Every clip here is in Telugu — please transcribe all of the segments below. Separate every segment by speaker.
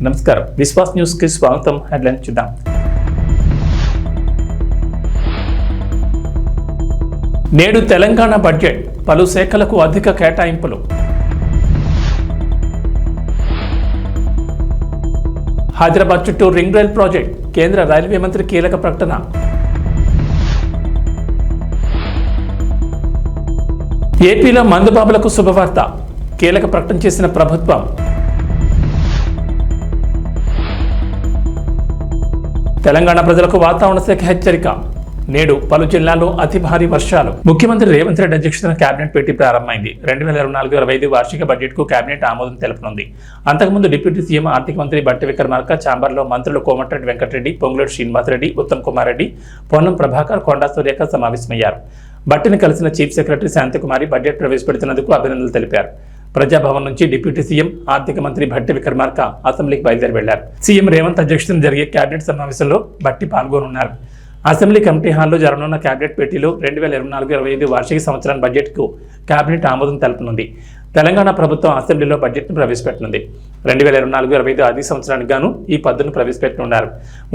Speaker 1: నమస్కారం, విశ్వాస్ న్యూస్ కి స్వాగతం. హెడ్లైన్ చూద్దాం. నేడు తెలంగాణ బడ్జెట్, పలు శాఖలకు అధిక కేటాయింపులు. హైదరాబాద్ చుట్టూ రింగ్ రైల్ ప్రాజెక్ట్, కేంద్ర రైల్వే మంత్రి కీలక ప్రకటన. ఏపీలో మందుబాబులకు శుభవార్త, కీలక ప్రకటన చేసిన ప్రభుత్వం. తెలంగాణ ప్రజలకు వాతావరణ శాఖ హెచ్చరిక, నేడు పలు జిల్లాల్లో అతి భారీ వర్షాలు. ముఖ్యమంత్రి రేవంత్ రెడ్డి అధ్యక్షతన కేబినెట్ భేటీ ప్రారంభమైంది. 2024-25 వార్షిక బడ్జెట్ కు కేబినెట్ ఆమోదం తెలుపనుంది. అంతకుముందు డిప్యూటీ సీఎం ఆర్థిక మంత్రి బట్టి విక్రమార్క, ఛాంబర్లో మంత్రులు కోమటిరెడ్డి వెంకటరెడ్డి, పొంగులేటి శ్రీనివాసరెడ్డి, ఉత్తమ్ కుమార్ రెడ్డి, పొన్నం ప్రభాకర్, కొండా సురేఖ సమావేశమయ్యారు. బట్టిని కలిసిన చీఫ్ సెక్రటరీ శాంతికుమారి బడ్జెట్ ప్రవేశపెడుతున్నందుకు అభినందనలు తెలిపారు. ప్రజాభవన్ నుంచి డిప్యూటీ సీఎం ఆర్థిక మంత్రి బట్టి విక్రమార్క అసెంబ్లీకి బయలుదేరి వెళ్లారు. సీఎం రేవంత్ అధ్యక్షతన జరిగే కేబినెట్ సమావేశంలో బట్టి పాల్గొనున్నారు. అసెంబ్లీ కమిటీ హాల్లో జరగనున్న కేబినెట్ భేటీలో 2024-25 వార్షిక సంవత్సరం బడ్జెట్ కు కేబినెట్ ఆమోదం తెలపనుంది. తెలంగాణ ప్రభుత్వం అసెంబ్లీలో బడ్జెట్ ను ప్రవేశపెట్టనుంది. 2024-25 ఆర్థిక సంవత్సరానికి గాను ఈ పద్దును ప్రవేశపెట్టనున్నారు.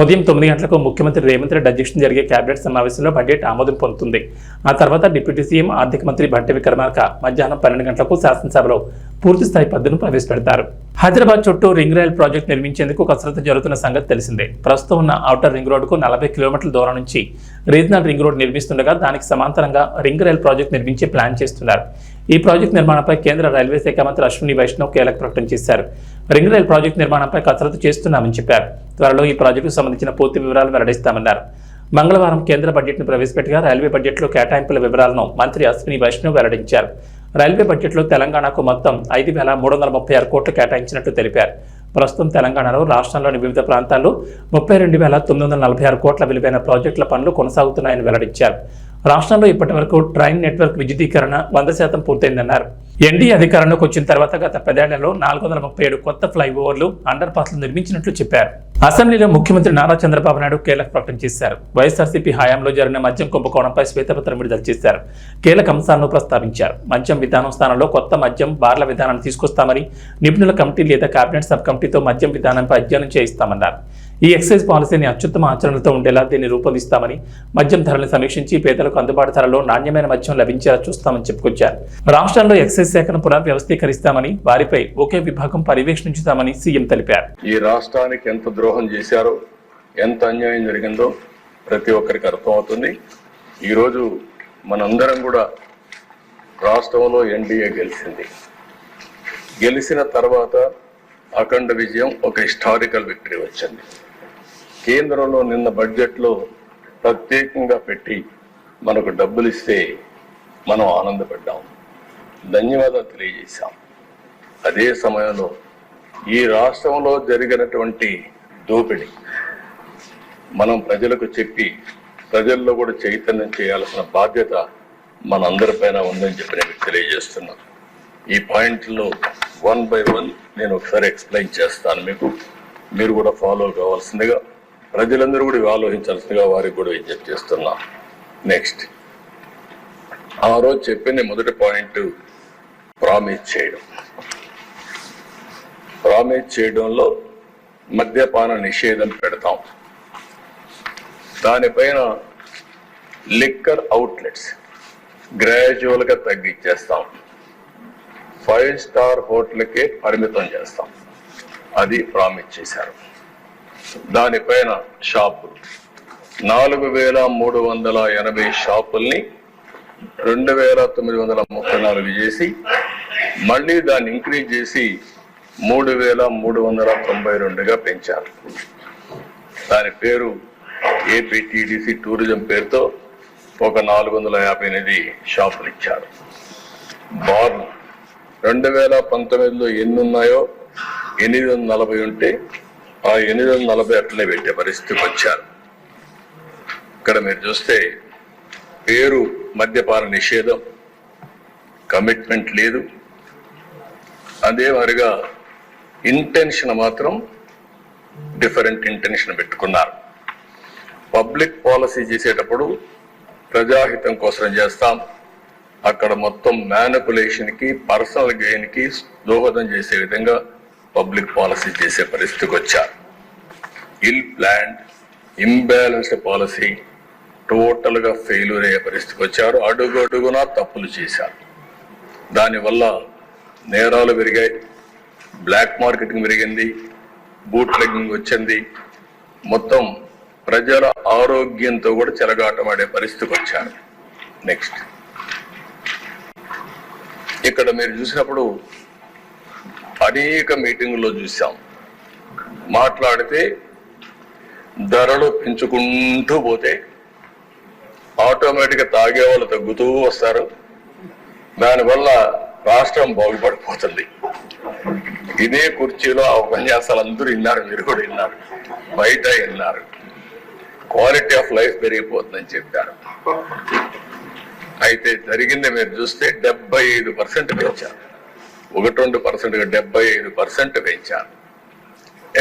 Speaker 1: ఉదయం 9 గంటలకు ముఖ్యమంత్రి రేవంత్ రెడ్డి అధ్యక్షతన జరిగే కేబినెట్ సమావేశంలో బడ్జెట్ ఆమోదం పొందుతుంది. ఆ తర్వాత డిప్యూటీ సీఎం ఆర్థిక మంత్రి బట్టి విక్రమార్క మధ్యాహ్నం 12 గంటలకు శాసనసభలో పూర్తిస్థాయి పద్దును ప్రవేశపెడతారు. హైదరాబాద్ చుట్టూ రింగ్ రైల్ ప్రాజెక్టు నిర్మించేందుకు కసరత్తు జరుగుతున్న సంగతి తెలిసిందే. ప్రస్తుతం ఉన్న ఔటర్ రింగ్ రోడ్డుకు 40 కిలోమీటర్ల దూరం నుంచి రీజనల్ రింగ్ రోడ్ నిర్మిస్తుండగా దానికి సమాంతరంగా రింగ్ రైల్ ప్రాజెక్టు నిర్మించే ప్లాన్ చేస్తున్నారు. ఈ ప్రాజెక్టు నిర్మాణంపై కేంద్ర రైల్వే శాఖ మంత్రి అశ్విని వైష్ణవ్ కీలక ప్రకటన చేశారు. రింగ్ రైల్ ప్రాజెక్టు నిర్మాణంపై కసరత్తు చేస్తున్నామని చెప్పారు. త్వరలో ఈ ప్రాజెక్టుకు సంబంధించిన పూర్తి వివరాలు వెల్లడిస్తామన్నారు. మంగళవారం కేంద్ర బడ్జెట్ను ప్రవేశపెట్టగా రైల్వే బడ్జెట్లో కేటాయింపుల వివరాలను మంత్రి అశ్విని వైష్ణవ్ వెల్లడించారు. రైల్వే బడ్జెట్లో తెలంగాణకు మొత్తం 5,336 కోట్లు కేటాయించినట్లు తెలిపారు. ప్రస్తుతం తెలంగాణలో రాష్ట్రంలోని వివిధ ప్రాంతాల్లో 32,946 కోట్ల విలువైన ప్రాజెక్టుల పనులు కొనసాగుతున్నాయని వెల్లడించారు. రాష్ట్రంలో ఇప్పటి వరకు ట్రైన్ నెట్వర్క్ విద్యుదీకరణ 100% పూర్తయిందన్నారు. ఎన్డీఏ అధికారంలోకి వచ్చిన తర్వాత గత 10 ఏళ్లలో 437 కొత్త ఫ్లైఓవర్లు, అండర్ పాస్లు నిర్మించినట్లు చెప్పారు. అసెంబ్లీలో ముఖ్యమంత్రి నారా చంద్రబాబు నాయుడు కీలక ప్రకటన చేశారు. వైఎస్ఆర్సీపీ హయాంలో జరిగిన మద్యం కుంభకోణంపై శ్వేతపత్రం విడుదల చేశారు. కీలక అంశాలను ప్రస్తావించారు. మద్యం విధానం స్థానంలో కొత్త మద్యం బార్ల విధానాన్ని తీసుకొస్తామని, నిపుణుల కమిటీ లేదా కేబినెట్ సబ్ కమిటీతో మద్యం విధానంపై అధ్యయనం చేయిస్తామన్నారు. ఈ ఎక్సైజ్ పాలసీని అత్యుత్తమ ఆచరణలతో ఉండేలా దీన్ని రూపొందిస్తామని, మద్యం ధరలను సమీక్షించి పేదలకు అందుబాటు ధరలో నాణ్యమైన మద్యం లభించేలా చూస్తామని చెప్పుకొచ్చారు. రాష్ట్రంలో ఎక్సైజ్ శాఖను పునర్వ్యవస్థీకరిస్తామని, వారిపై ఒకే విభాగం పర్యవేక్షించుతామని సీఎం తెలిపారు.
Speaker 2: ఈ రాష్ట్రానికి ఎంత ద్రోహం చేశారో, ఎంత అన్యాయం జరిగిందో ప్రతి ఒక్కరికి అర్థమవుతుంది. ఈరోజు మనందరం కూడా రాష్ట్రంలో ఎన్డీఏ గెలిచింది. గెలిచిన తర్వాత అఖండ విజయం, ఒక హిస్టారికల్ విక్టరీ వచ్చింది. కేంద్రంలో నిన్న బడ్జెట్లో ప్రత్యేకంగా పెట్టి మనకు డబ్బులు ఇస్తే మనం ఆనందపడ్డాం, ధన్యవాదాలు తెలియజేశాం. అదే సమయంలో ఈ రాష్ట్రంలో జరిగినటువంటి దోపిడీ మనం ప్రజలకు చెప్పి ప్రజల్లో కూడా చైతన్యం చేయాల్సిన బాధ్యత మనందరిపైన ఉందని చెప్పి నేను తెలియజేస్తున్నాను. ఈ పాయింట్లో 1 by 1 నేను ఒకసారి ఎక్స్ప్లెయిన్ చేస్తాను. మీరు కూడా ఫాలో కావాల్సిందిగా, ప్రజలందరూ కూడా ఆలోచించాల్సిందిగా వారికి కూడా విజ్ఞప్తి చేస్తున్నాం. నెక్స్ట్, ఆ రోజు చెప్పిన మొదటి పాయింట్ ప్రామిస్ చేయడం. ప్రామిస్ చేయడంలో మద్యపాన నిషేధం పెడతాం. దానిపైన లిక్కర్ అవుట్లెట్స్ గ్రాడ్యువల్గా తగ్గించేస్తాం. 5 స్టార్ హోటల్కే పరిమితం చేస్తాం. అది ప్రామిస్ చేశారు. దానిపైన షాపులు 4,380 షాపుల్ని 2,934 చేసి, మళ్ళీ దాన్ని ఇంక్రీజ్ చేసి 3,392గా పెంచారు. దాని పేరు ఏపీటీడీసీ టూరిజం పేరుతో ఒక 458 షాపులు ఇచ్చారు. బార్లు 2019లో ఎన్ని ఉన్నాయో 840 ఉంటే ఆ 840 అట్లనే పెట్టే పరిస్థితికి వచ్చారు. ఇక్కడ మీరు చూస్తే పేరు మద్యపాన నిషేధం, కమిట్మెంట్ లేదు. అదే మరిగా ఇంటెన్షన్ మాత్రం డిఫరెంట్ ఇంటెన్షన్ పెట్టుకున్నారు. పబ్లిక్ పాలసీ చేసేటప్పుడు ప్రజాహితం కోసం చేస్తాం, అక్కడ మొత్తం మ్యానిపులేషన్కి, పర్సనల్ గెయిన్కి దోహదం చేసే విధంగా పబ్లిక్ పాలసీ చేసే పరిస్థితికి వచ్చారు. ఇల్ ప్లాన్డ్ ఇంబ్యాలెన్స్డ్ పాలసీ టోటల్ గా ఫెయిల్యూర్ అయ్యే పరిస్థితికి వచ్చారు. అడుగు అడుగునా తప్పులు చేశారు. దానివల్ల నేరాలు పెరిగాయి, బ్లాక్ మార్కెటింగ్ పెరిగింది, బూట్ లెగ్గింగ్ వచ్చింది. మొత్తం ప్రజల ఆరోగ్యంతో కూడా చెలగాటమాడే పరిస్థితికి వచ్చారు. నెక్స్ట్ ఇక్కడ మీరు చూసినప్పుడు అనేక మీటింగుల్లో చూసాం, మాట్లాడితే ధరలు పెంచుకుంటూ పోతే ఆటోమేటిక్గా తాగే వాళ్ళు తగ్గుతూ వస్తారు. దానివల్ల రాష్ట్రం బాగుపడిపోతుంది. ఇదే కుర్చీలో ఆ ఉపన్యాసాలు అందరూ విన్నారు, మీరు కూడా విన్నారు, బయట విన్నారు. క్వాలిటీ ఆఫ్ లైఫ్ పెరిగిపోతుందని చెప్పారు. అయితే జరిగింది మీరు చూస్తే 75% పెంచారు. 1-2%గా 75% పెంచారు.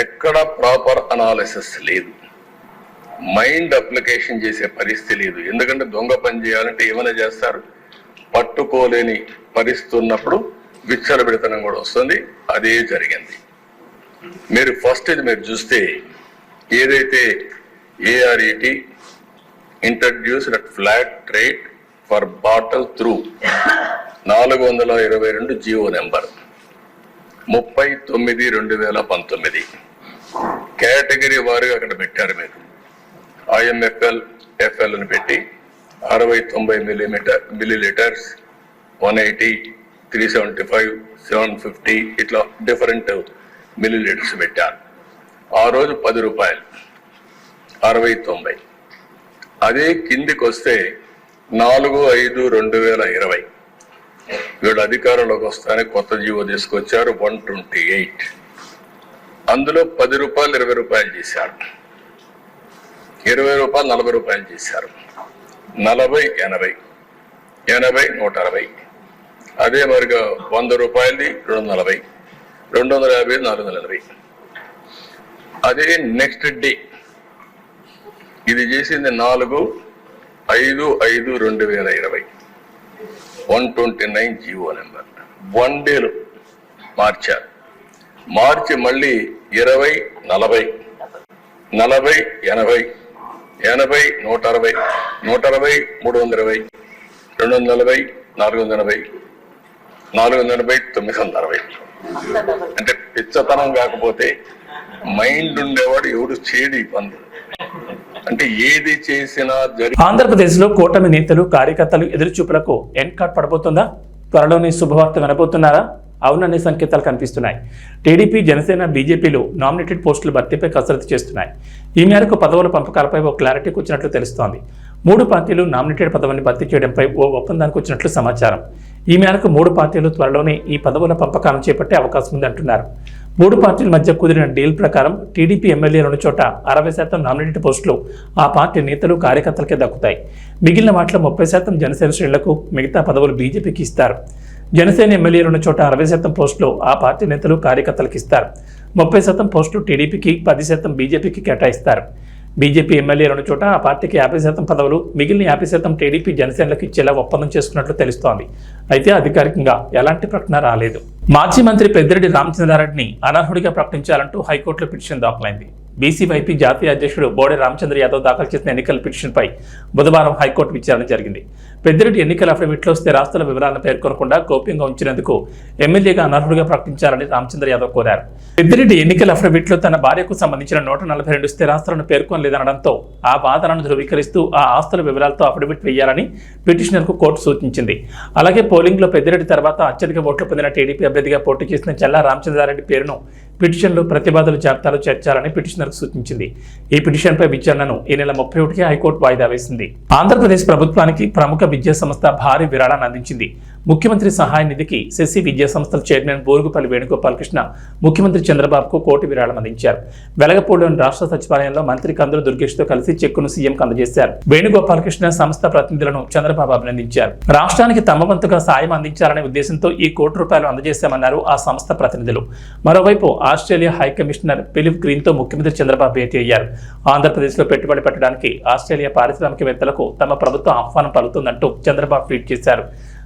Speaker 2: ఎక్కడ ప్రాపర్ అనాలిసిస్ లేదు, మైండ్ అప్లికేషన్ చేసే పరిస్థితి లేదు. ఎందుకంటే దొంగ పని చేయాలంటే ఏమైనా చేస్తారు, పట్టుకోలేని పరిస్థితి ఉన్నప్పుడు విచ్చలబెడతనం కూడా వస్తుంది. అదే జరిగింది. మీరు ఫస్ట్ ఇది మీరు చూస్తే ఏదైతే ARET introduced at flat rate for bottle through 422 GO number 39/2019 category వారుగా అక్కడ పెట్టారు. మీరు IMFL, FL అని పెట్టి 60-90 మిల్లీలీటర్స్, 180, 375, 750 ఇట్లా డిఫరెంట్ మిల్లీలీటర్స్ పెట్టారు. ఆ రోజు 10 రూపాయలు, 60-90. అదే కిందికి వస్తే 4/5/2020 వీళ్ళు అధికారంలోకి వస్తానే కొత్త జీవో తీసుకొచ్చారు 128. అందులో 10 రూపాయలు 20 రూపాయలు చేశారు, 20 రూపాయలు 40 రూపాయలు చేశారు, 40-80, 80-160. అదే మరిగా 100 రూపాయలది 240, 250 480. అదే నెక్స్ట్ డే ఇది చేసింది 4/5/2020 129 జీవో నెంబర్. 1 డేలో మార్చారు. మార్చి మళ్ళీ 20-40, 40-80, 80-160, 160-320, 240, 480, 480-960. అంటే పిచ్చతనం కాకపోతే మైండ్ ఉండేవాడు ఎవడు చేయడు పనులు. అంటే ఏది చేసినా
Speaker 1: ఆంధ్రప్రదేశ్ లో కూటమి నేతలు కార్యకర్తలు ఎదురుచూపులకు ఎండ్ కార్డ్ పడబోతుందా? త్వరలోనే శుభవార్త వినబోతున్నారా? అవుననే సంకేతాలు కనిపిస్తున్నాయి. టీడీపీ, జనసేన, బీజేపీలు నామినేటెడ్ పోస్టుల భర్తీపై కసరత్తు చేస్తున్నాయి. ఈ మేరకు పదవుల పంపకాలపై ఓ క్లారిటీకి వచ్చినట్లు తెలుస్తోంది. 3 పార్టీలు నామినేటెడ్ పదవిని భర్తీ చేయడంపై ఓ ఒప్పందానికి వచ్చినట్లు సమాచారం. ఈ మేరకు 3 పార్టీలు త్వరలోనే ఈ పదవుల పంపకాలను చేపట్టే అవకాశం ఉంది అంటున్నారు. 3 పార్టీల మధ్య కుదిరిన డీల్ ప్రకారం టీడీపీ ఎమ్మెల్యేలను చోట 60% నామినేటెడ్ పోస్టులు ఆ పార్టీ నేతలు, కార్యకర్తలకే దక్కుతాయి. మిగిలిన వాటిలో 30% జనసేన శ్రేణులకు, మిగతా పదవులు బీజేపీకి ఇస్తారు. జనసేన ఎమ్మెల్యేలున్న చోట 60% పోస్టులు ఆ పార్టీ నేతలు, కార్యకర్తలకు ఇస్తారు. 30% పోస్టులు టీడీపీకి, 10% బీజేపీకి కేటాయిస్తారు. బీజేపీ ఎమ్మెల్యేలున్న చోట ఆ పార్టీకి 50% పదవులు, మిగిలిన 50% టీడీపీ, జనసేనలకు ఇచ్చేలా ఒప్పందం చేసుకున్నట్లు తెలుస్తోంది. అయితే అధికారికంగా ఎలాంటి ప్రకటన రాలేదు. మాజీ మంత్రి పెద్దిరెడ్డి రామచంద్రారెడ్డిని అనర్హుడిగా ప్రకటించాలంటూ హైకోర్టులో పిటిషన్ దాఖలైంది. బీసీవైపీ జాతీయ అధ్యక్షుడు బోడే రామచంద్ర యాదవ్ దాఖలు చేసిన ఎన్నికల పిటిషన్పై బుధవారం హైకోర్టు విచారణ జరిగింది. పెద్దిరెడ్డి ఎన్నికల అఫిడవిట్లో స్థిరాస్తుల వివరాలను పేర్కొనకుండా గోప్యంగా ఉంచినందుకు ఎమ్మెల్యేగా అనర్హుడిగా ప్రకటించాలని రామచంద్ర యాదవ్ కోరారు. పెద్దిరెడ్డి ఎన్నికల అఫిడవిట్లో తన భార్యకు సంబంధించిన 142 స్థిరాస్తులను పేర్కొనలేదనడంతో ఆ వాదనను ధృవీకరిస్తూ ఆ ఆస్తుల వివరాలతో అఫిడవిట్ వేయాలని పిటిషనర్కు కోర్టు సూచించింది. అలాగే పోలింగ్లో పెద్దిరెడ్డి తర్వాత అత్యధిక ఓట్లు పొందిన టీడీపీ అభ్యర్థిగా పోటీ చేసిన చల్లా రామచంద్రారెడ్డి పేరును పిటిషన్లో ప్రతివాదుల జాబితాలో చేర్చాలని పిటిషనర్కు సూచించింది. ఈ పిటిషన్పై విచారణను ఈ నెల 31కి హైకోర్టు వాయిదా వేసింది. ఆంధ్రప్రదేశ్ ప్రభుత్వానికి ప్రముఖ విద్యా సంస్థ భారీ విరాళాన్ని అందించింది. ముఖ్యమంత్రి సహాయ నిధికి శశి విద్యా సంస్థల చైర్మన్ బోరుగుపల్లి వేణుగోపాలకృష్ణ ముఖ్యమంత్రి చంద్రబాబుకు కోటి విరాళం అందించారు. వెలగపూడిలోని రాష్ట్ర సచివాలయంలో మంత్రి కందుల దుర్గేష్తో కలిసి చెక్కును సీఎంకు అందజేశారు. వేణుగోపాలకృష్ణ సంస్థ ప్రతినిధులను చంద్రబాబు అభినందించారు. రాష్ట్రానికి తమ వంతుగా సాయం అందించాలనే ఉద్దేశంతో ఈ ₹1 అందజేశామన్నారు ఆ సంస్థ ప్రతినిధులు. మరోవైపు ఆస్ట్రేలియా హై కమిషనర్ ఫిలిప్ గ్రీన్తో ముఖ్యమంత్రి చంద్రబాబు భేటీ అయ్యారు. ఆంధ్రప్రదేశ్లో పెట్టుబడి పెట్టడానికి ఆస్ట్రేలియా పారిశ్రామికవేత్తలకు తమ ప్రభుత్వం ఆహ్వానం పలుకుతుందంటూ చంద్రబాబు ట్వీట్ చేశారు.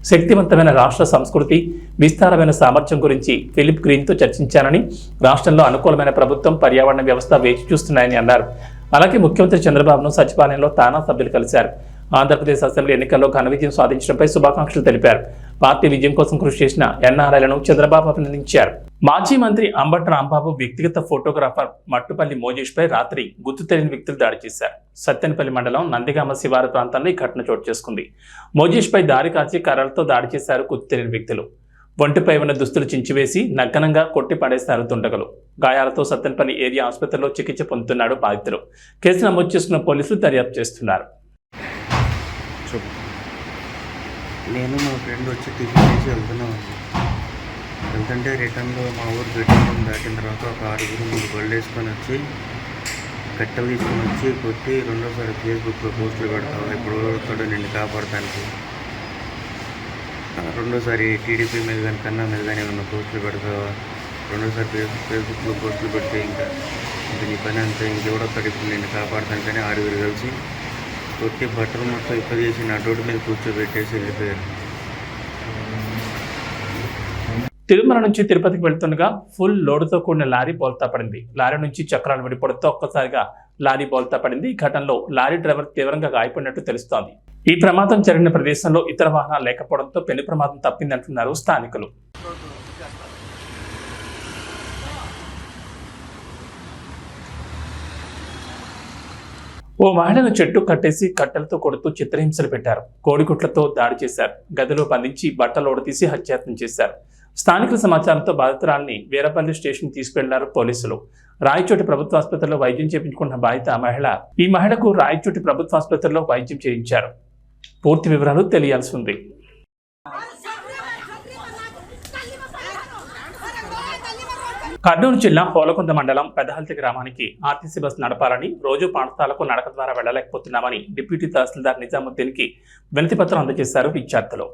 Speaker 1: శక్తివంతమైన రాష్ట్ర సంస్కృతి, విస్తారమైన సామర్థ్యం గురించి ఫిలిప్ గ్రీన్తో చర్చించానని, రాష్ట్రంలో అనుకూలమైన ప్రభుత్వం, పర్యావరణ వ్యవస్థ వేచి చూస్తున్నాయని అన్నారు. అలాగే ముఖ్యమంత్రి చంద్రబాబును సచివాలయంలో తానా సభ్యులు కలిశారు. ఆంధ్రప్రదేశ్ అసెంబ్లీ ఎన్నికల్లో ఘన విజయం సాధించడంపై శుభాకాంక్షలు తెలిపారు. పార్టీ విజయం కోసం కృషి చేసిన ఎన్ఆర్ఐలను చంద్రబాబు అభినందించారు. మాజీ మంత్రి అంబటి రాంబాబు వ్యక్తిగత ఫోటోగ్రాఫర్ మట్టుపల్లి మోజేష్ పై రాత్రి గుర్తు తెలియని వ్యక్తులు దాడి చేశారు. సత్తెనపల్లి మండలం నందిగామ శివారు ప్రాంతంలో ఈ ఘటన చోటు చేసుకుంది. మోజేష్ పై దారి కాచి కర్రలతో దాడి చేశారు గుర్తు తెలియని వ్యక్తులు. ఒంటిపై ఉన్న దుస్తులు చించివేసి నగ్నంగా కొట్టి పడేశారు దుండగులు. గాయాలతో సత్తెనపల్లి ఏరియా ఆసుపత్రిలో చికిత్స పొందుతున్నాడు బాధితులు. కేసు నమోదు చేసుకున్న పోలీసులు దర్యాప్తు చేస్తున్నారు.
Speaker 3: నేను మా ఫ్రెండ్ వచ్చి టిఫిన్ చేసి వెళ్తుంటే రిటర్న్లో మా ఊరు బెడ్రూమ్ దాటిన తర్వాత ఒక 6 బళ్ళు వేసుకొని వచ్చి కట్టెలు తీసుకొని వచ్చి కొట్టి రెండోసారి ఫేస్బుక్లో పోస్టులు పెడతావు, ఎప్పుడు వస్తాడో నిన్ను కాపాడటానికి, రెండోసారి టీడీపీ మీద కానీ కన్నా మీద కానీ ఏమన్నా పోస్టులు పెడతావా, రెండోసారి ఫేస్బుక్లో పోస్టులు పెడితే ఇంకా నీ పని అంతా ఇంకెవడొస్తాడు ఇప్పుడు నిన్ను కాపాడటానికని 6 కలిసి కొట్టి బట్టలు మొత్తం చేసి నా రోడ్డు మీద కూర్చోబెట్టేసి వెళ్ళిపోయారు.
Speaker 1: తిరుమల నుంచి తిరుపతికి వెళ్తుండగా ఫుల్ లోడుతో కూడిన లారీ బోల్తా పడింది. లారీ నుంచి చక్రాలు విడిపడంతో ఒక్కసారిగా లారీ బోల్తా పడింది. ఈ ఘటనలో లారీ డ్రైవర్ తీవ్రంగా గాయపడినట్టు తెలుస్తోంది. ఈ ప్రమాదం జరిగిన ప్రదేశంలో ఇతర వాహనాలు లేకపోవడంతో పెను ప్రమాదం తప్పిందంటున్నారు స్థానికులు. ఓ మహిళను చెట్టు కట్టేసి కట్టెలతో కొడుతూ చిత్రహింసలు పెట్టారు. కోడిగుట్లతో దాడి చేశారు. గదిలో బంధించి బట్టలోడు తీసి హత్యాయత్నం చేశారు. స్థానికుల సమాచారంతో బాధితురాల్ని వీరపల్లి స్టేషన్ తీసుకెళ్లారు పోలీసులు. రాయచోటి ప్రభుత్వ ఆసుపత్రిలో వైద్యం చేయించుకున్న బాధిత మహిళ. ఈ మహిళకు రాయచోటి ప్రభుత్వ ఆసుపత్రిలో వైద్యం చేయించారు. పూర్తి వివరాలు తెలియాల్సి ఉంది. కర్నూలు జిల్లా హోలకొండ మండలం పెదహల్తి గ్రామానికి ఆర్టీసీ బస్సు నడపాలని, రోజు పాఠశాలకు నడక ద్వారా వెళ్లలేకపోతున్నామని డిప్యూటీ తహసీల్దార్ నిజాముద్దీన్ కి వినతి పత్రం అందజేశారు విద్యార్థులు.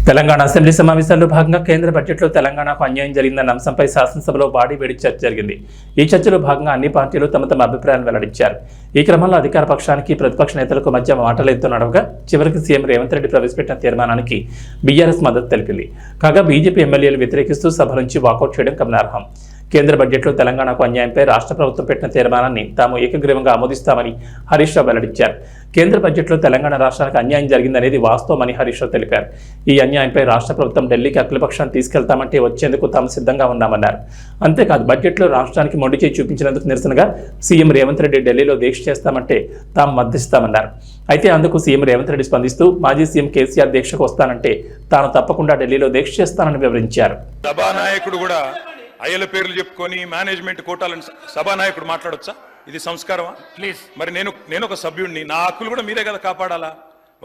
Speaker 1: తెలంగాణ అసెంబ్లీ సమావేశాల్లో భాగంగా కేంద్ర బడ్జెట్లో తెలంగాణకు అన్యాయం జరిగిందన్న అంశంపై శాసనసభలో భారీ వేడి చర్చ జరిగింది. ఈ చర్చలో భాగంగా అన్ని పార్టీలు తమ తమ అభిప్రాయాలను వెల్లడించారు. ఈ క్రమంలో అధికార పక్షానికి ప్రతిపక్ష నేతలకు మధ్య మాటలు ఎత్తు నడవగా చివరికి సీఎం రేవంత్ రెడ్డి ప్రవేశపెట్టిన తీర్మానానికి బీఆర్ఎస్ మద్దతు తెలిపింది. కాగా బీజేపీ ఎమ్మెల్యేలు వ్యతిరేకిస్తూ సభ నుంచి వాకౌట్ చేయడం గమనార్హం. కేంద్ర బడ్జెట్లో తెలంగాణకు అన్యాయంపై రాష్ట్ర ప్రభుత్వం పెట్టిన తీర్మానాన్ని తాము ఏకగ్రీవంగా ఆమోదిస్తామని హరీష్ రావు వెల్లడించారు. కేంద్ర బడ్జెట్లో తెలంగాణ రాష్ట్రానికి అన్యాయం జరిగిందనేది వాస్తవమని హరీష్ రావు తెలిపారు. ఈ అన్యాయంపై రాష్ట్ర ప్రభుత్వం ఢిల్లీకి అఖిలపక్షాన్ని తీసుకెళ్తామంటే వచ్చేందుకు తాము సిద్ధంగా ఉన్నామన్నారు. అంతేకాదు బడ్జెట్లో రాష్ట్రానికి మొండి చేయి చూపించినందుకు నిరసనగా సీఎం రేవంత్ రెడ్డి ఢిల్లీలో దీక్ష చేస్తామంటే తాము మద్దతిస్తామన్నారు. అయితే అందుకు సీఎం రేవంత్ రెడ్డి స్పందిస్తూ మాజీ సీఎం కేసీఆర్ దీక్షకు వస్తానంటే తాను తప్పకుండా ఢిల్లీలో దీక్ష చేస్తానని వివరించారు.
Speaker 4: సభానాయకుడు కూడా అయ్యల పేర్లు చెప్పుకొని మేనేజ్మెంట్ కోటాలను సభానాయకుడు మాట్లాడొచ్చా? ఇది సంస్కారమా? ప్లీజ్. మరి నేను ఒక సభ్యుడిని, నా హక్కులు కూడా మీరే కదా కాపాడాలా?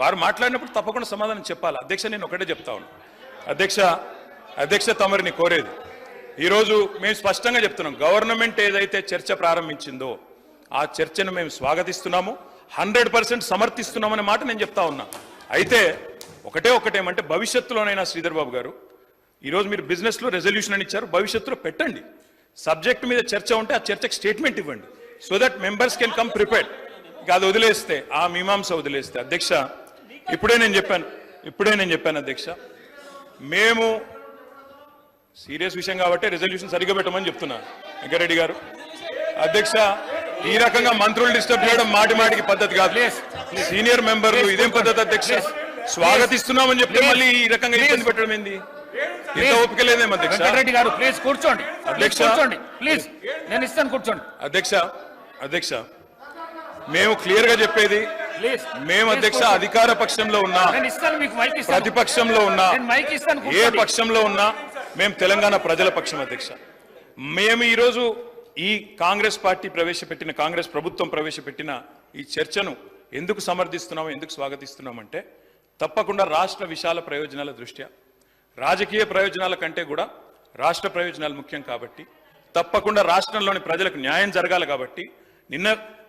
Speaker 4: వారు మాట్లాడినప్పుడు తప్పకుండా సమాధానం చెప్పాలా? అధ్యక్ష, నేను ఒకటే చెప్తా ఉన్నాను. అధ్యక్ష తమరిని కోరేది, ఈరోజు మేము స్పష్టంగా చెప్తున్నాం, గవర్నమెంట్ ఏదైతే చర్చ ప్రారంభించిందో ఆ చర్చను మేము స్వాగతిస్తున్నాము, 100% సమర్థిస్తున్నామనే మాట నేను చెప్తా ఉన్నా. అయితే ఒకటేమంటే భవిష్యత్తులోనైనా శ్రీధర్ బాబు గారు, ఈరోజు మీరు బిజినెస్లో రెజల్యూషన్ అని ఇచ్చారు, భవిష్యత్తులో పెట్టండి. సబ్జెక్ట్ మీద చర్చ ఉంటే ఆ చర్చకు స్టేట్మెంట్ ఇవ్వండి, so that members can come prepared. అది వదిలేస్తే, ఆ మీమాంస వదిలేస్తే, అధ్యక్ష ఇప్పుడే నేను చెప్పాను అధ్యక్ష, మేము సీరియస్ విషయం కాబట్టి రెజల్యూషన్ సరిగ్గా పెట్టమని చెప్తున్నా వెంకరెడ్డి గారు. అధ్యక్ష, ఈ రకంగా మంత్రులు డిస్టర్బ్ చేయడం మాటికి పద్ధతి కాదు. సీనియర్ మెంబర్లు ఇదేం పద్ధతి అధ్యక్ష? స్వాగతిస్తున్నామని చెప్తే మళ్ళీ ఈ రకంగా ఇబ్బంది పెట్టడం ఏంది?
Speaker 5: వెంకటరెడ్డి గారు ప్లీజ్ కూర్చోండి. అధ్యక్ష ప్లీజ్, నేను ఇస్తాను, కూర్చోండి.
Speaker 4: అధ్యక్ష మేము క్లియర్ గా చెప్పేది, మేము అధ్యక్ష అధికార పక్షంలో ఉన్నా, ప్రతిపక్షంలో ఉన్నా, ఏ పక్షంలో ఉన్నా మేము తెలంగాణ ప్రజల పక్షం. అధ్యక్ష, మేము ఈరోజు ఈ కాంగ్రెస్ పార్టీ ప్రవేశపెట్టిన, కాంగ్రెస్ ప్రభుత్వం ప్రవేశపెట్టిన ఈ చర్చను ఎందుకు సమర్థిస్తున్నాము, ఎందుకు స్వాగతిస్తున్నామంటే, తప్పకుండా రాష్ట్ర విశాల ప్రయోజనాల దృష్ట్యా, రాజకీయ ప్రయోజనాల కంటే కూడా రాష్ట్ర ప్రయోజనాలు ముఖ్యం కాబట్టి, తప్పకుండా రాష్ట్రంలోని ప్రజలకు న్యాయం జరగాలి కాబట్టి, నిన్న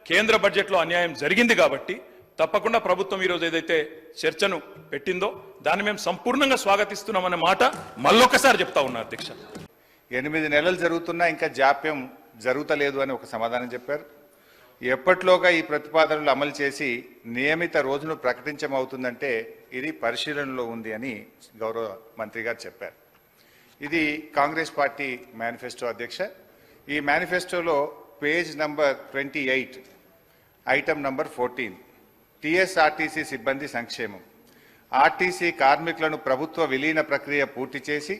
Speaker 4: కేంద్ర బడ్జెట్లో అన్యాయం జరిగింది కాబట్టి తప్పకుండా ప్రభుత్వం ఈరోజు ఏదైతే చర్చను పెట్టిందో దాన్ని మేము సంపూర్ణంగా స్వాగతిస్తున్నామనే మాట మళ్ళొకసారి చెప్తా ఉన్నా అధ్యక్ష.
Speaker 6: 8 నెలలు జరుగుతున్నా ఇంకా జాప్యం జరుగుతలేదు అని ఒక సమాధానం చెప్పారు. ఎప్పట్లోగా ఈ ప్రతిపాదనలు అమలు చేసి నియమిత రోజును ప్రకటించమవుతుందంటే ఇది పరిశీలనలో ఉంది అని గౌరవ మంత్రి గారు చెప్పారు. ఇది కాంగ్రెస్ పార్టీ మేనిఫెస్టో అధ్యక్ష. ఈ మేనిఫెస్టోలో page number 28 item number 14 TSRTC సిబ్బంది సంక్షేమం. ఆర్టీసీ కార్మికులను ప్రభుత్వ విలీన ప్రక్రియ పూర్తి చేసి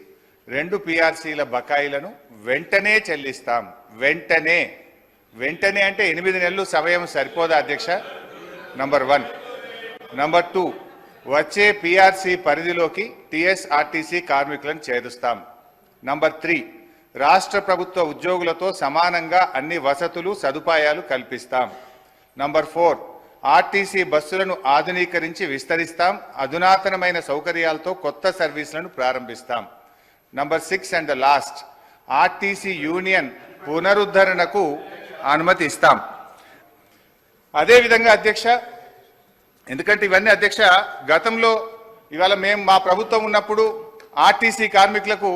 Speaker 6: 2 PRCల బకాయిలను వెంటనే చెల్లిస్తాం. వెంటనే అంటే 8 నెలలు సమయం సరిపోదా అధ్యక్ష? నంబర్ 1. నంబర్ 2, వచ్చే PRC పరిధిలోకి టీఎస్ఆర్టీసీ కార్మికులను చేరుస్తాం. నంబర్ 3, రాష్ట్ర ప్రభుత్వ ఉద్యోగులతో సమానంగా అన్ని వసతులు సదుపాయాలు కల్పిస్తాం. నంబర్ 4, ఆర్టీసీ బస్సులను ఆధునీకరించి విస్తరిస్తాం. అధునాతనమైన సౌకర్యాలతో కొత్త సర్వీసులను ప్రారంభిస్తాం. Number 6 and the last, RTC union పునరుద్ధరణకు అనుమతి ఇస్తాం. అదేవిధంగా అధ్యక్ష, ఎందుకంటే ఇవన్నీ అధ్యక్ష గతంలో ఇవాళ మేము మా ప్రభుత్వం ఉన్నప్పుడు ఆర్టీసీ కార్మికులకు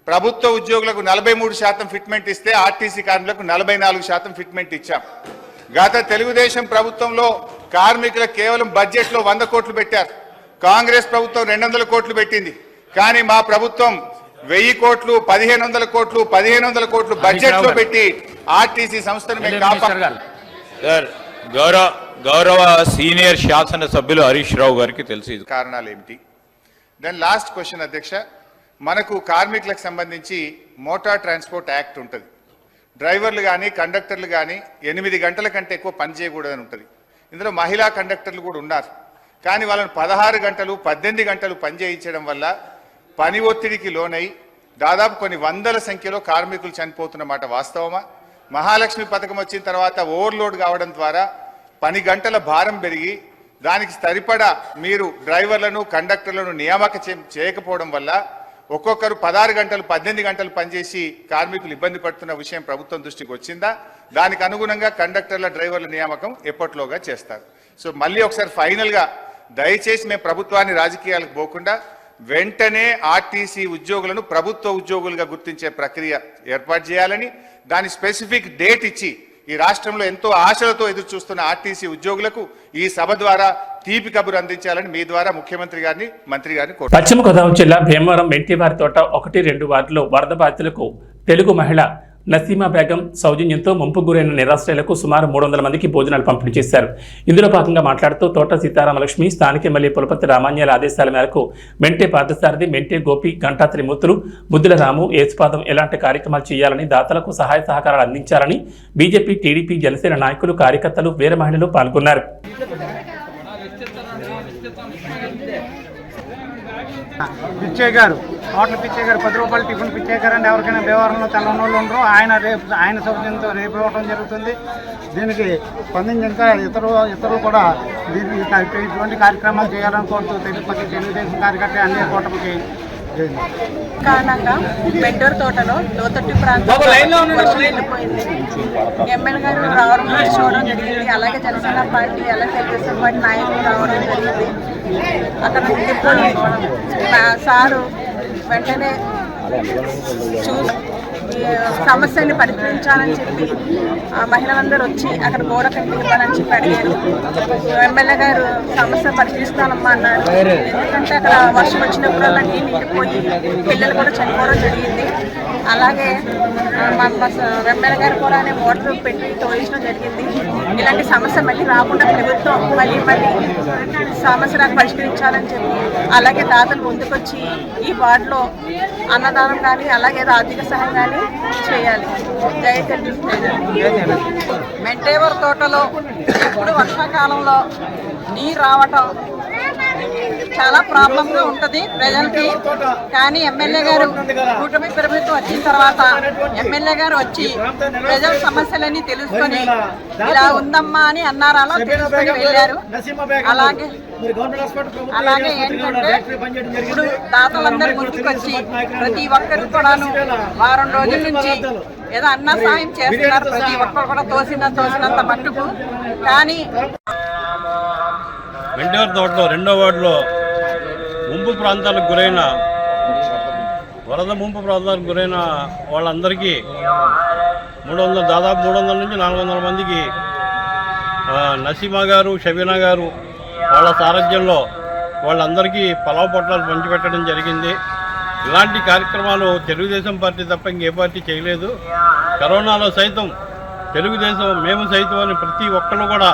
Speaker 6: ప్రభుత్వ ఉద్యోగులకు 43% ఫిట్మెంట్ ఇస్తే ఆర్టీసీ కార్మికులకు 44% ఫిట్మెంట్ ఇచ్చాం. గత తెలుగుదేశం ప్రభుత్వంలో కార్మికులకు కేవలం బడ్జెట్లో 100 కోట్లు పెట్టారు. కాంగ్రెస్ ప్రభుత్వం 200 కోట్లు పెట్టింది. కానీ మా ప్రభుత్వం 1000 కోట్లు, 1500 కోట్లు, 1500 కోట్లు బడ్జెట్ లో పెట్టి ఆర్టీసీ సంస్థను మేము కాపాడాలి.
Speaker 7: సార్, గౌరవ సీనియర్ శాసన సభ్యులు హరీష్ రావు గారికి తెలిసి
Speaker 6: కారణాలు ఏమిటి? దెన్ లాస్ట్ క్వశ్చన్ అధ్యక్ష, మనకు కార్మికులకు సంబంధించి మోటార్ ట్రాన్స్పోర్ట్ యాక్ట్ ఉంటుంది. డ్రైవర్లు కానీ కండక్టర్లు కానీ 8 గంటల కంటే ఎక్కువ పని చేయకూడదని ఉంటుంది. ఇందులో మహిళా కండక్టర్లు కూడా ఉన్నారు. కానీ వాళ్ళని 16 గంటలు 18 గంటలు పని చేయించడం వల్ల పని ఒత్తిడికి లోనై దాదాపు కొన్ని వందల సంఖ్యలో కార్మికులు చనిపోతున్న మాట వాస్తవమా? మహాలక్ష్మి పథకం వచ్చిన తర్వాత ఓవర్లోడ్ కావడం ద్వారా పని గంటల భారం పెరిగి దానికి సరిపడా మీరు డ్రైవర్లను కండక్టర్లను నియామక చేయకపోవడం వల్ల ఒక్కొక్కరు 16 గంటలు 18 గంటలు పనిచేసి కార్మికులు ఇబ్బంది పడుతున్న విషయం ప్రభుత్వం దృష్టికి వచ్చిందా? దానికి అనుగుణంగా కండక్టర్ల డ్రైవర్ల నియామకం ఎప్పట్లోగా చేస్తారు. సో మళ్ళీ ఒకసారి ఫైనల్గా దయచేసి మేము ప్రభుత్వాన్ని రాజకీయాలకు పోకుండా వెంటనే ఆర్టీసీ ఉద్యోగులను ప్రభుత్వ ఉద్యోగులుగా గుర్తించే ప్రక్రియ ఏర్పాటు చేయాలని, దాని స్పెసిఫిక్ డేట్ ఇచ్చి ఈ రాష్ట్రంలో ఎంతో ఆశలతో ఎదురు చూస్తున్న ఆర్టీసీ ఉద్యోగులకు ఈ సభ ద్వారా తీపి కబురు అందించాలని మీ ద్వారా ముఖ్యమంత్రి గారిని, మంత్రి గారిని కోరుతున్నాను.
Speaker 1: పశ్చిమ గోదావరి జిల్లా భీమవరం మెంటివారి తోట 1-2 వార్డులో వరద బాధితులకు తెలుగు మహిళ నసీమా బేగం సౌజన్యంతో ముంపు గురైన నిరాశ్రయులకు సుమారు 300 మందికి భోజనాలు పంపిణీ చేశారు. ఇందులో భాగంగా మాట్లాడుతూ తోట సీతారామలక్ష్మి, స్థానిక ఎమ్మెల్యే పులపతి రామాన్యాల ఆదేశాల మేరకు మెంటే పార్థసారథి, మెంటే గోపి, గంటా త్రిమూర్తులు, ముద్దుల రాము, ఏసుపాదం ఎలాంటి కార్యక్రమాలు చేయాలని, దాతలకు సహాయ సహకారాలు అందించాలని బీజేపీ, టీడీపీ, జనసేన నాయకులు, కార్యకర్తలు, వీర మహిళలు పాల్గొన్నారు.
Speaker 8: పిచ్చయ్య గారు, హోటల్ పిచ్చయ్య గారు 10 రూపాయలు టిఫిన్ పిచ్చయ్య గారు అని ఎవరికైనా వ్యవహారంలో తెల్లనోళ్ళు ఉండరు. ఆయన సౌజన్యంతో రేపు ఇవ్వడం జరుగుతుంది. దీనికి స్పందించి ఇంకా ఇతరులు కూడా దీనికి ఇటువంటి కార్యక్రమాలు చేయాలని కోరుతూ తెలుగుదేశం కార్యకర్త అన్ని కూటమికి
Speaker 9: కారణంగా మెంటూరు తోటలో లోతట్టు ప్రాంతంలో వెళ్ళిపోయింది. ఎమ్మెల్యే గారు రావడం చూడడం జరిగింది. అలాగే జనసేన పార్టీ, అలాగే తెలుగుదేశం పార్టీ నాయకులు రావడం జరిగింది. అక్కడ సారు వెంటనే చూసి సమస్యని పరిష్కరించాలని చెప్పి మహిళలందరూ వచ్చి అక్కడ గోడ కట్టి ఇవ్వాలని చెప్పి అడిగారు. ఎమ్మెల్యే గారు సమస్య పరిష్కరిస్తానమ్మా అన్నారు. ఎందుకంటే అక్కడ వర్షం వచ్చినప్పుడల్లా నీళ్ళు నిండిపోయి పిల్లలు కూడా చనిపోవడం జరిగింది. అలాగే ఎమ్మెల్యే గారు కూడా మోటార్ పెట్టి తోయించడం జరిగింది. ఇలాంటి సమస్య మళ్ళీ రాకుండా ప్రభుత్వం మళ్ళీ సమస్య నాకు పరిష్కరించాలని చెప్పి అలాగే దాతలు ముందుకొచ్చి ఈ వార్డులో అన్నదానం కానీ అలాగే ఆర్థిక సహాయం కానీ చేయాలి. మెంటేవర్ తోటలో ఇప్పుడు వర్షాకాలంలో నీరు రావటం చాలా ప్రాబ్లంగా ఉంటుంది ప్రజలకి. కానీ ఎమ్మెల్యే గారు కూటమి ప్రభుత్వం వచ్చిన తర్వాత ఎమ్మెల్యే గారు వచ్చి ప్రజల సమస్యలన్నీ తెలుసుకొని ఇలా ఉందమ్మా అని అన్నారు. అలా తెలుసుకొని వెళ్ళారు. అలాగే ఏంటంటే ఇప్పుడు దాతలందరూ ముందుకొచ్చి ప్రతి ఒక్కరికి కూడాను వారం రోజుల నుంచి ఏదో అన్న సాయం చేస్తున్నారు. ప్రతి ఒక్కరు కూడా తోసినంత మట్టుకు. కానీ
Speaker 7: మెంటూరు తోటలో 2వ వార్డులో
Speaker 10: ముంపు ప్రాంతాలకు గురైన వరద ముంపు ప్రాంతాలకు గురైన వాళ్ళందరికీ దాదాపు 300 నుంచి 400 మందికి నసీమా గారు, షబీనా గారు వాళ్ళ సారథ్యంలో వాళ్ళందరికీ పలావ్ పొట్లాలు పంచిపెట్టడం జరిగింది. ఇలాంటి కార్యక్రమాలు తెలుగుదేశం పార్టీ తప్ప ఇంకే పార్టీ చేయలేదు. కరోనాలో సైతం తెలుగుదేశం మేము సైతం అని ప్రతి ఒక్కరు కూడా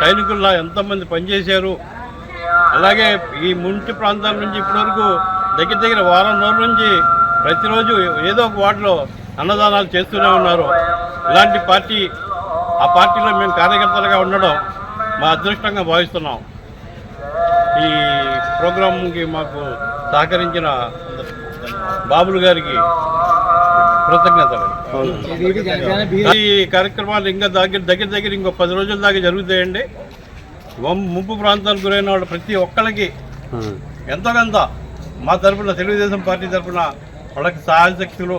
Speaker 10: సైనికుల్లా ఎంతోమంది పనిచేశారు. అలాగే ఈ ముంటి ప్రాంతాల నుంచి ఇప్పటివరకు దగ్గర వారం రోజుల నుంచి ప్రతిరోజు ఏదో ఒక వార్డులో అన్నదానాలు చేస్తూనే ఉన్నారు. ఇలాంటి పార్టీ, ఆ పార్టీలో మేము కార్యకర్తలుగా ఉండడం మా అదృష్టంగా భావిస్తున్నాం. ఈ ప్రోగ్రాంకి మాకు సహకరించిన బాబులు గారికి కృతజ్ఞతలు. ఈ కార్యక్రమాలు ఇంకా దగ్గర ఇంకో 10 రోజుల దాకా జరుగుతాయండి. ముంపు ప్రాంతాలకు గురైన వాళ్ళు ప్రతి ఒక్కరికి ఎంతో కొంత మా తరఫున, తెలుగుదేశం పార్టీ తరఫున వాళ్ళకి సహాయ శక్తులు,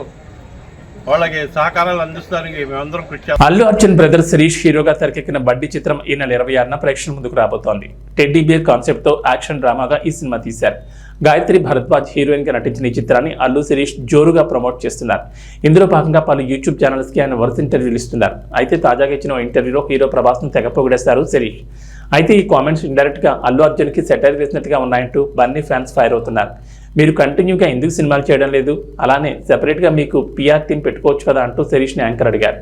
Speaker 10: వాళ్ళకి సహకారాలు అందిస్తానికి మేమందరం కృషి చేస్తాం.
Speaker 1: అల్లు అర్జున్ బ్రదర్ శిరీష్ హీరోగా తెరకెక్కిన బడ్డీ చిత్రం ఈ నెల 26న ప్రేక్షకుల ముందుకు రాబోతోంది. టెడ్డీ బియర్ కాన్సెప్ట్ తో యాక్షన్ డ్రామాగా ఈ సినిమా తీశారు. గాయత్రి భరద్వాజ్ హీరోయిన్ గా నటించిన ఈ చిత్రాన్ని అల్లు శిరీష్ జోరుగా ప్రమోట్ చేస్తున్నారు. ఇందులో భాగంగా పలు యూట్యూబ్ ఛానల్స్ కి ఆయన వరుస ఇంటర్వ్యూలు ఇస్తున్నారు. అయితే తాజాగా ఇచ్చిన ఇంటర్వ్యూలో హీరో ప్రభాస్ ను తెగ పొగిడేశారు శిరీష్. అయితే ఈ కామెంట్స్ ఇండైరెక్ట్ గా అల్లు అర్జున్ కి సెటైర్ వేసినట్టుగా ఉన్నాయంటూ బన్నీ ఫ్యాన్స్ ఫైర్ అవుతున్నారు. మీరు కంటిన్యూగా ఎందుకు సినిమాలు చేయడం లేదు, అలానే సెపరేట్గా మీకు పిఆర్ టీం పెట్టుకోవచ్చు కదా అంటూ శిరీష్ని యాంకర్ అడిగారు.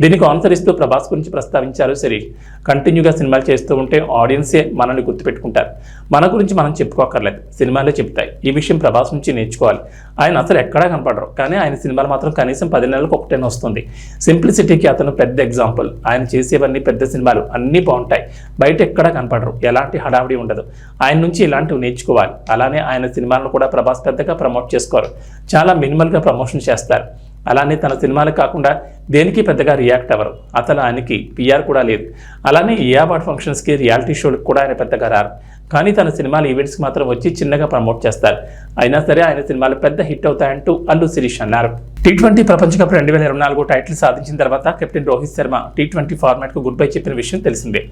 Speaker 1: దీనికి ఆన్సర్ ఇస్తూ ప్రభాస్ గురించి ప్రస్తావించారు శిరీష్. కంటిన్యూగా సినిమాలు చేస్తూ ఉంటే ఆడియన్సే మనల్ని గుర్తుపెట్టుకుంటారు, మన గురించి మనం చెప్పుకోకర్లేదు, సినిమాలే చెప్తాయి. ఈ విషయం ప్రభాస్ నుంచి నేర్చుకోవాలి. ఆయన అసలు ఎక్కడా కనపడరు, కానీ ఆయన సినిమాలు మాత్రం కనీసం 10 నెలలకు ఒకటైనా వస్తుంది. సింప్లిసిటీకి అతను పెద్ద ఎగ్జాంపుల్. ఆయన చేసేవన్నీ పెద్ద సినిమాలు అన్నీ బాగుంటాయి, బయట ఎక్కడా కనపడరు, ఎలాంటి హడావిడి ఉండదు. ఆయన నుంచి ఇలాంటివి నేర్చుకోవాలి. అలానే ఆయన సినిమాలను కూడా ప్రభాస్ పెద్దగా ప్రమోట్ చేసుకోరు, చాలా మినిమల్గా ప్రమోషన్ చేస్తారు. అలానే తన సినిమాలు కాకుండా దేనికి పెద్దగా రియాక్ట్ అవ్వరు. అసలు ఆయనకి పిఆర్ కూడా లేదు. అలానే ఏ అవార్డ్ ఫంక్షన్స్కి, రియాలిటీ షోలకు కూడా ఆయన పెద్దగా రారు. కానీ తన సినిమాల ఈవెంట్స్కి మాత్రం వచ్చి చిన్నగా ప్రమోట్ చేస్తారు. అయినా సరే ఆయన సినిమాలు పెద్ద హిట్ అవుతాయంటూ అల్లు శిరీష్ అన్నారు. T20 ప్రపంచ కప్ 2024 టైటిల్ సాధించిన తర్వాత కెప్టెన్ రోహిత్ శర్మ T20 ఫార్మాట్కు గుడ్ బై చెప్పిన విషయం తెలిసిందే.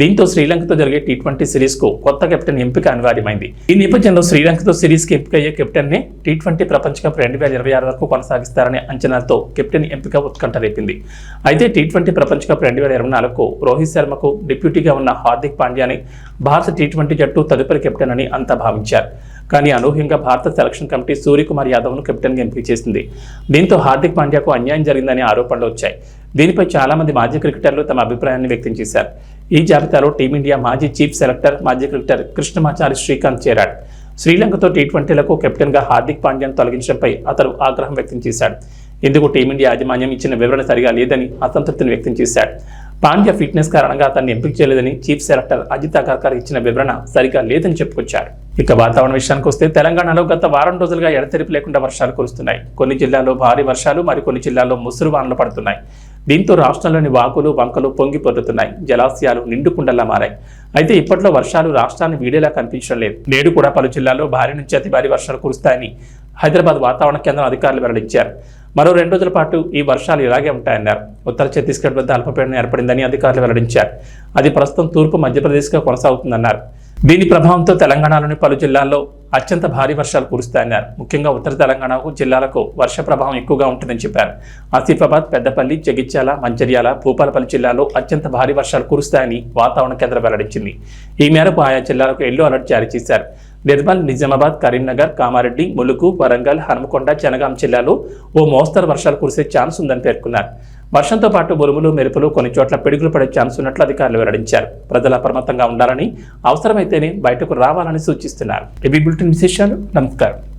Speaker 1: దీంతో శ్రీలంకతో జరిగే T20 సిరీస్కు కొత్త కెప్టెన్ ఎంపిక అనివార్యమైంది. ఈ నేపథ్యంలో శ్రీలంకతో సిరీస్కి ఎంపికయ్యే కెప్టెన్ని T20 ప్రపంచ కప్ 2026 వరకు కొనసాగిస్తారనే అంచనాలతో కెప్టెన్ ఎంపిక ఉత్కంఠ రేపింది. అయితే T20 ప్రపంచ కప్ 2024కు రోహిత్ శర్మకు డిప్యూటీగా ఉన్న హార్దిక్ పాండ్యాని భారత T20 జట్టు తదుపరి కెప్టెన్ అని అంతా భావించారు. కానీ అనూహ్యంగా భారత సెలక్షన్ కమిటీ సూర్యకుమార్ యాదవ్ను కెప్టెన్గా ఎంపిక చేసింది. దీంతో హార్దిక్ పాండ్యాకు అన్యాయం జరిగిందనే ఆరోపణలు వచ్చాయి. దీనిపై చాలా మంది మాజీ క్రికెటర్లు తమ అభిప్రాయాన్ని వ్యక్తం చేశారు. ఈ జాబితాలో టీమిండియా మాజీ చీఫ్ సెలెక్టర్, మాజీ క్రికెటర్ కృష్ణమాచారి శ్రీకాంత్ చేరాడు. శ్రీలంకతో T20లకు కెప్టెన్గా హార్దిక్ పాండ్యాను తొలగించడంపై అతను ఆగ్రహం వ్యక్తం చేశాడు. ఇందుకు టీమిండియా యాజమాన్యం ఇచ్చిన వివరణ సరిగా లేదని అసంతృప్తిని వ్యక్తం చేశాడు. పాండ్యా ఫిట్నెస్ కారణంగా అతన్ని ఎంపిక చేయలేదని చీఫ్ సెలెక్టర్ అజిత్ అగర్కర్ ఇచ్చిన వివరణ సరిగా లేదని చెప్పుకొచ్చారు. ఇక వాతావరణ విషయానికి వస్తే తెలంగాణలో గత వారం రోజులుగా ఎడతెరిపి లేకుండా వర్షాలు కురుస్తున్నాయి. కొన్ని జిల్లాల్లో భారీ వర్షాలు, మరికొన్ని జిల్లాల్లో ముసురు వానలు పడుతున్నాయి. దీంతో రాష్ట్రంలోని వాగులు, వంకలు పొంగి పొర్లుతున్నాయి. జలాశయాలు నిండుకుండలా మారాయి. అయితే ఇప్పట్లో వర్షాలు రాష్ట్రాన్ని వీడేలా కనిపించడం లేదు. నేడు కూడా పలు జిల్లాల్లో భారీ నుంచి అతి భారీ వర్షాలు కురుస్తాయని హైదరాబాద్ వాతావరణ కేంద్రం అధికారులు వెల్లడించారు. మరో 2 రోజుల పాటు ఈ వర్షాలు ఇలాగే ఉంటాయన్నారు. ఉత్తర ఛత్తీస్గఢ్ వద్ద అల్పపీడనం ఏర్పడిందని అధికారులు వెల్లడించారు. అది ప్రస్తుతం తూర్పు మధ్యప్రదేశ్గా కొనసాగుతుందన్నారు. దీని ప్రభావంతో తెలంగాణలోని పలు జిల్లాల్లో అత్యంత భారీ వర్షాలు కురుస్తాయన్నారు. ముఖ్యంగా ఉత్తర తెలంగాణకు జిల్లాలకు వర్ష ప్రభావం ఎక్కువగా ఉంటుందని చెప్పారు. ఆసిఫాబాద్, పెద్దపల్లి, జగిత్యాల, మంచిర్యాల, భూపాలపల్లి జిల్లాలో అత్యంత భారీ వర్షాలు కురుస్తాయని వాతావరణ కేంద్రం వెల్లడించింది. ఈ మేరకు ఆయా జిల్లాలకు ఎల్లో అలర్ట్ జారీ చేశారు. నిర్మల్, నిజామాబాద్, కరీంనగర్, కామారెడ్డి, ములుగు, వరంగల్, హనుమకొండ, జనగాం జిల్లాలో ఓ మోస్తరు వర్షాలు కురిసే ఛాన్స్ ఉందని పేర్కొన్నారు. వర్షంతో పాటు ఉరుములు, మెరుపులు, కొన్ని చోట్ల పిడుగులు పడే ఛాన్స్ ఉన్నట్లు అధికారులు వెల్లడించారు. ప్రజలు అప్రమత్తంగా ఉండాలని, అవసరమైతేనే బయటకు రావాలని సూచిస్తున్నారు. ఇవి బులెటిన్ విశేషాలు. నమస్కారం.